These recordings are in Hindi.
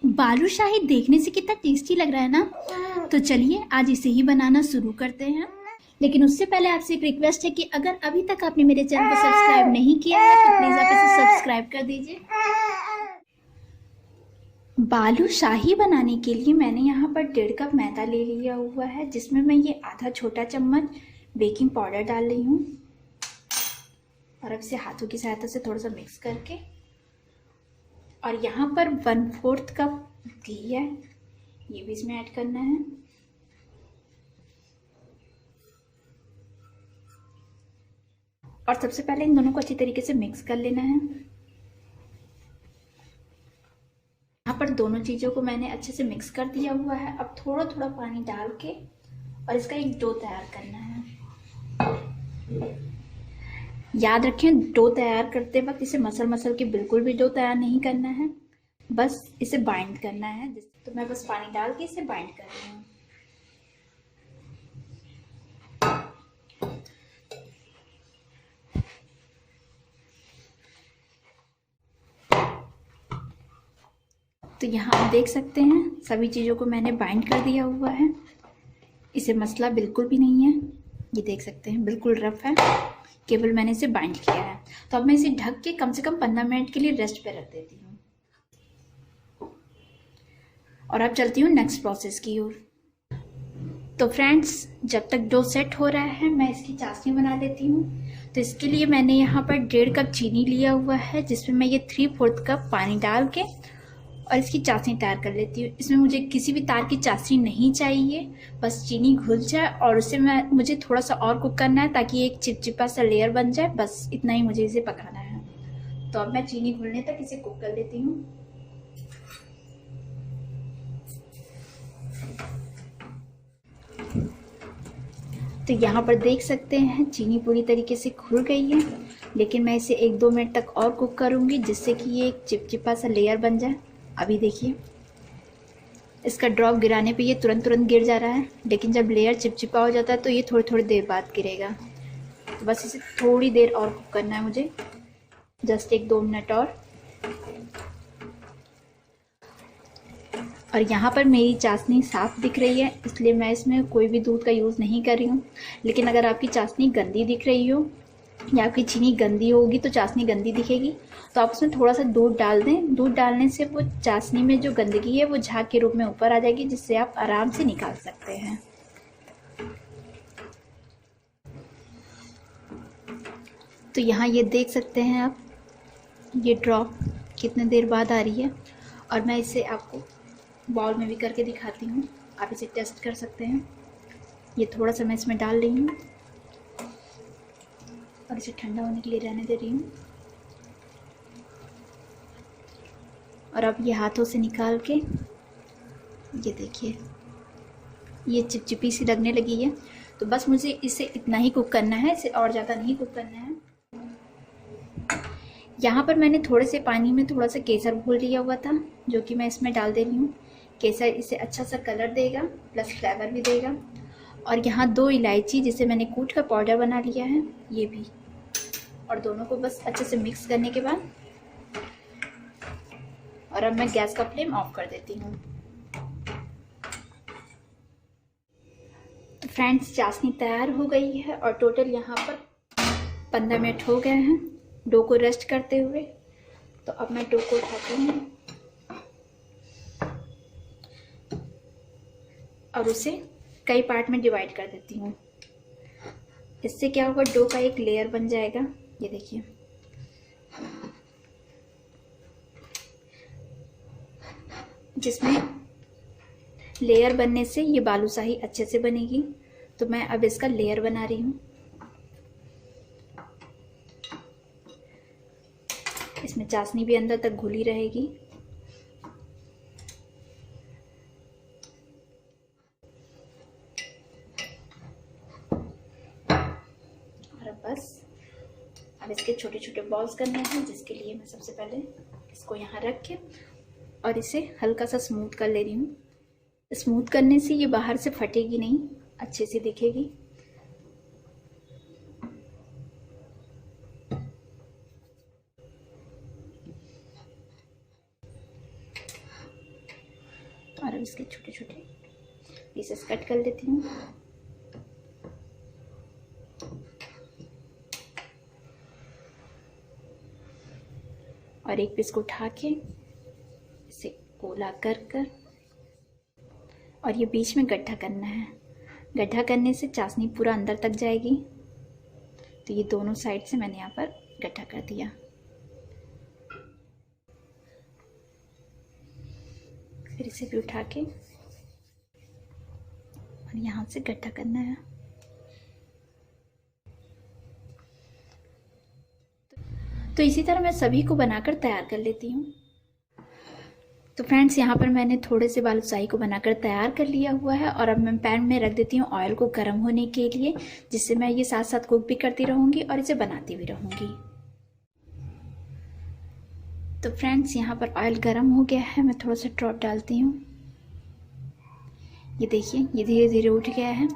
बालूशाही देखने से कितना टेस्टी लग रहा है ना। तो चलिए आज इसे ही बनाना शुरू करते हैं। लेकिन उससे पहले आपसे एक रिक्वेस्ट है कि अगर अभी तक आपने मेरे चैनल को सब्सक्राइब नहीं किया है तो प्लीज आप इसे सब्सक्राइब कर दीजिए। बालूशाही बनाने के लिए मैंने यहाँ पर 1.5 कप मैदा ले लिया हुआ है, जिसमें मैं ये आधा छोटा चम्मच बेकिंग पाउडर डाल रही हूँ। और अब इसे हाथों की सहायता से थोड़ा सा मिक्स करके, और यहाँ पर 1/4 कप घी है, ये भी इसमें ऐड करना है। और सबसे पहले इन दोनों को अच्छी तरीके से मिक्स कर लेना है। यहाँ पर दोनों चीज़ों को मैंने अच्छे से मिक्स कर दिया हुआ है। अब थोड़ा थोड़ा पानी डाल के और इसका एक डो तैयार करना है। याद रखें, डो तैयार करते वक्त इसे मसल मसल के बिल्कुल भी डो तैयार नहीं करना है, बस इसे बाइंड करना है। तो मैं बस पानी डाल के इसे बाइंड कर रही हूँ। तो यहाँ आप देख सकते हैं सभी चीज़ों को मैंने बाइंड कर दिया हुआ है। इसे मसला बिल्कुल भी नहीं है, ये देख सकते हैं बिल्कुल रफ है, केवल मैंने इसे बाइंड किया है। तो अब मैं इसे ढक के कम से कम 15 मिनट के लिए रेस्ट पे रख देती हूँ। और अब चलती हूँ नेक्स्ट प्रोसेस की ओर। तो फ्रेंड्स, जब तक डो सेट हो रहा है मैं इसकी चाशनी बना लेती हूँ। तो इसके लिए मैंने यहाँ पर 1.5 कप चीनी लिया हुआ है, जिसमें मैं ये 3/4 कप पानी डाल के और इसकी चाशनी तैयार कर लेती हूँ। इसमें मुझे किसी भी तार की चाशनी नहीं चाहिए, बस चीनी घुल जाए और उसे मुझे थोड़ा सा और कुक करना है ताकि एक चिपचिपा सा लेयर बन जाए, बस इतना ही मुझे इसे पकाना है। तो अब मैं चीनी घुलने तक इसे कुक कर लेती हूँ। तो यहाँ पर देख सकते हैं चीनी पूरी तरीके से घुल गई है, लेकिन मैं इसे 1-2 मिनट तक और कुक करूँगी जिससे कि ये एक चिपचिपा सा लेयर बन जाए। अभी देखिए, इसका ड्रॉप गिराने पे ये तुरंत गिर जा रहा है, लेकिन जब लेयर चिपचिपा हो जाता है तो ये थोड़ी थोड़ी देर बाद गिरेगा। तो बस इसे थोड़ी देर और कुक करना है मुझे, जस्ट 1-2 मिनट और यहाँ पर मेरी चाशनी साफ़ दिख रही है, इसलिए मैं इसमें कोई भी दूध का यूज़ नहीं कर रही हूँ। लेकिन अगर आपकी चाशनी गंदी दिख रही हो या आपकी चीनी गंदी होगी तो चाशनी गंदी दिखेगी, तो आप उसमें थोड़ा सा दूध डाल दें। दूध डालने से वो चाशनी में जो गंदगी है वो झाग के रूप में ऊपर आ जाएगी, जिससे आप आराम से निकाल सकते हैं। तो यहाँ ये देख सकते हैं आप, ये ड्रॉप कितने देर बाद आ रही है। और मैं इसे आपको बाउल में भी करके दिखाती हूँ, आप इसे टेस्ट कर सकते हैं। ये थोड़ा सा मैं इसमें डाल रही हूँ और इसे ठंडा होने के लिए रहने दे रही हूँ। और अब ये हाथों से निकाल के, ये देखिए ये चिपचिपी सी लगने लगी है। तो बस मुझे इसे इतना ही कुक करना है, इसे और ज़्यादा नहीं कुक करना है। यहाँ पर मैंने थोड़े से पानी में थोड़ा सा केसर घोल लिया हुआ था, जो कि मैं इसमें डाल दे रही हूँ। केसर इसे अच्छा सा कलर देगा, प्लस फ्लेवर भी देगा। और यहाँ 2 इलायची जिसे मैंने कूट का पाउडर बना लिया है, ये भी। और दोनों को बस अच्छे से मिक्स करने के बाद, और अब मैं गैस का फ्लेम ऑफ कर देती हूँ। तो फ्रेंड्स, चाशनी तैयार हो गई है और टोटल यहाँ पर 15 मिनट हो गए हैं डो को रेस्ट करते हुए। तो अब मैं डो को उठाती हूँ और उसे कई पार्ट में डिवाइड कर देती हूँ। इससे क्या होगा, डो का एक लेयर बन जाएगा। ये देखिए, जिसमें लेयर बनने से ये बालूशाही अच्छे से बनेगी। तो मैं अब इसका लेयर बना रही हूँ। इसमें चाशनी भी अंदर तक घुली रहेगी। और अब इसके छोटे छोटे बॉल्स करने हैं, जिसके लिए मैं सबसे पहले इसको यहाँ रख के और इसे हल्का सा स्मूथ कर ले रही हूँ। स्मूथ करने से ये बाहर से फटेगी नहीं, अच्छे से दिखेगी। इसके छोटे छोटे पीसेस कट कर लेती हूँ। और एक पीस को उठा के इसे गोला कर और ये बीच में गड्ढा करना है। गड्ढा करने से चाशनी पूरा अंदर तक जाएगी। तो ये दोनों साइड से मैंने यहाँ पर गड्ढा कर दिया। फिर इसे भी उठा के और यहाँ से गड्ढा करना है। तो इसी तरह मैं सभी को बनाकर तैयार कर लेती हूँ। तो फ्रेंड्स, यहाँ पर मैंने थोड़े से बालूशाही को बनाकर तैयार कर लिया हुआ है और अब मैं पैन में रख देती हूँ ऑयल को गर्म होने के लिए, जिससे मैं ये साथ साथ कुक भी करती रहूँगी और इसे बनाती भी रहूँगी। तो फ्रेंड्स, यहाँ पर ऑयल गर्म हो गया है। मैं थोड़ा सा ड्रॉप डालती हूँ। ये देखिए, ये धीरे धीरे उठ गया है।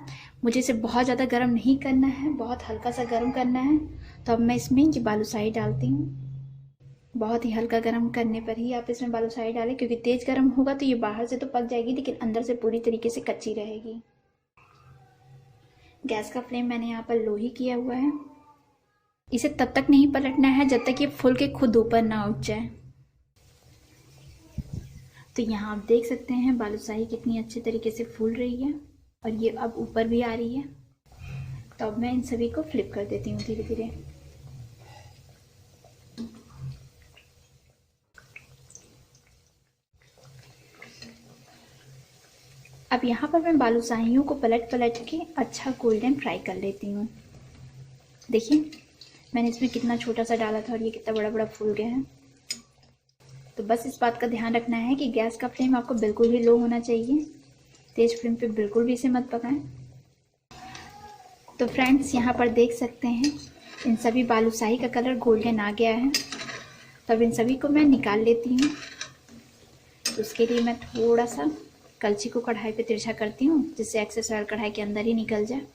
मुझे इसे बहुत ज़्यादा गर्म नहीं करना है, बहुत हल्का सा गर्म करना है। तो अब मैं इसमें ये बालूशाही डालती हूँ। बहुत ही हल्का गर्म करने पर ही आप इसमें बालूशाही डालें, क्योंकि तेज़ गर्म होगा तो ये बाहर से तो पक जाएगी लेकिन अंदर से पूरी तरीके से कच्ची रहेगी। गैस का फ्लेम मैंने यहाँ पर लो ही किया हुआ है। इसे तब तक नहीं पलटना है जब तक ये फूल के खुद ऊपर ना उठ जाए। तो यहाँ आप देख सकते हैं बालूशाही कितनी अच्छे तरीके से फूल रही है और ये अब ऊपर भी आ रही है। तो अब मैं इन सभी को फ्लिप कर देती हूँ धीरे धीरे। अब यहाँ पर मैं बालूशाहियों को पलट के अच्छा गोल्डन फ्राई कर लेती हूँ। देखिए, मैंने इसमें कितना छोटा सा डाला था और ये कितना बड़ा बड़ा फूल गया है। तो बस इस बात का ध्यान रखना है कि गैस का फ्लेम आपको बिल्कुल भी लो होना चाहिए। तेज फ्लेम पे बिल्कुल भी इसे मत पकाएं। तो फ्रेंड्स, यहाँ पर देख सकते हैं इन सभी बालूशाही का कलर गोल्डन आ गया है। तब इन सभी को मैं निकाल लेती हूँ। तो उसके लिए मैं थोड़ा सा कलछी को कढ़ाई पे तिरछा करती हूँ, जिससे एक्सेस ऑयल कढ़ाई के अंदर ही निकल जाए।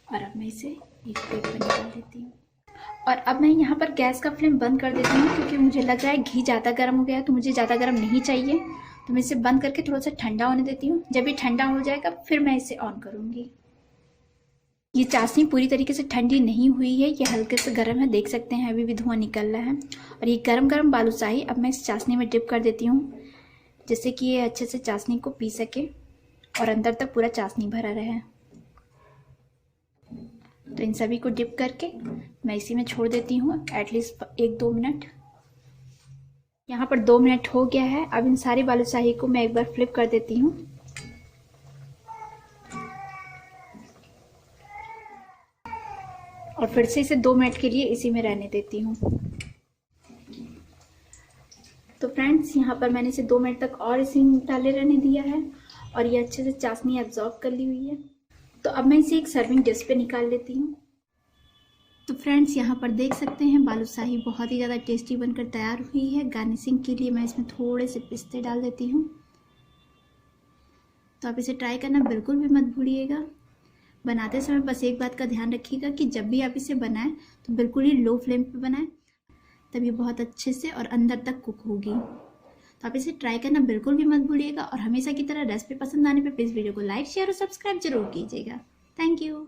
और अब मैं इसे एक प्लेट पर निकाल देती हूँ। और अब मैं यहाँ पर गैस का फ्लेम बंद कर देती हूँ, क्योंकि मुझे लग रहा है घी ज़्यादा गर्म हो गया है, तो मुझे ज़्यादा गर्म नहीं चाहिए। तो मैं इसे बंद करके थोड़ा सा ठंडा होने देती हूँ। जब ये ठंडा हो जाएगा फिर मैं इसे ऑन करूँगी। ये चाशनी पूरी तरीके से ठंडी नहीं हुई है, ये हल्के से गर्म है। देख सकते हैं अभी भी धुआं निकल रहा है। और ये गरम गरम बालूशाही अब मैं इस चाशनी में डिप कर देती हूँ, जिससे कि ये अच्छे से चाशनी को पी सके और अंदर तक पूरा चाशनी भरा रहे। तो इन सभी को डिप करके मैं इसी में छोड़ देती हूँ एटलीस्ट 1-2 मिनट। यहाँ पर 2 मिनट हो गया है। अब इन सारी बालूशाही को मैं एक बार फ्लिप कर देती हूँ। और फिर से इसे 2 मिनट के लिए इसी में रहने देती हूँ। तो फ्रेंड्स, यहाँ पर मैंने इसे 2 मिनट तक और इसी में डाले रहने दिया है और ये अच्छे से चाशनी एब्जॉर्ब कर ली हुई है। तो अब मैं इसे एक सर्विंग डिश पे निकाल लेती हूँ। तो फ्रेंड्स, यहाँ पर देख सकते हैं बालूशाही बहुत ही ज़्यादा टेस्टी बनकर तैयार हुई है। गार्निशिंग के लिए मैं इसमें थोड़े से पिस्ते डाल देती हूँ। तो आप इसे ट्राई करना बिल्कुल भी मत भूलिएगा। बनाते समय बस एक बात का ध्यान रखिएगा कि जब भी आप इसे बनाएं तो बिल्कुल ही लो फ्लेम पे बनाएं, तब ये बहुत अच्छे से और अंदर तक कुक होगी। तो आप इसे ट्राई करना बिल्कुल भी मत भूलिएगा और हमेशा की तरह रेसिपी पसंद आने पे प्लीज़ वीडियो को लाइक, शेयर और सब्सक्राइब जरूर कीजिएगा। Thank you.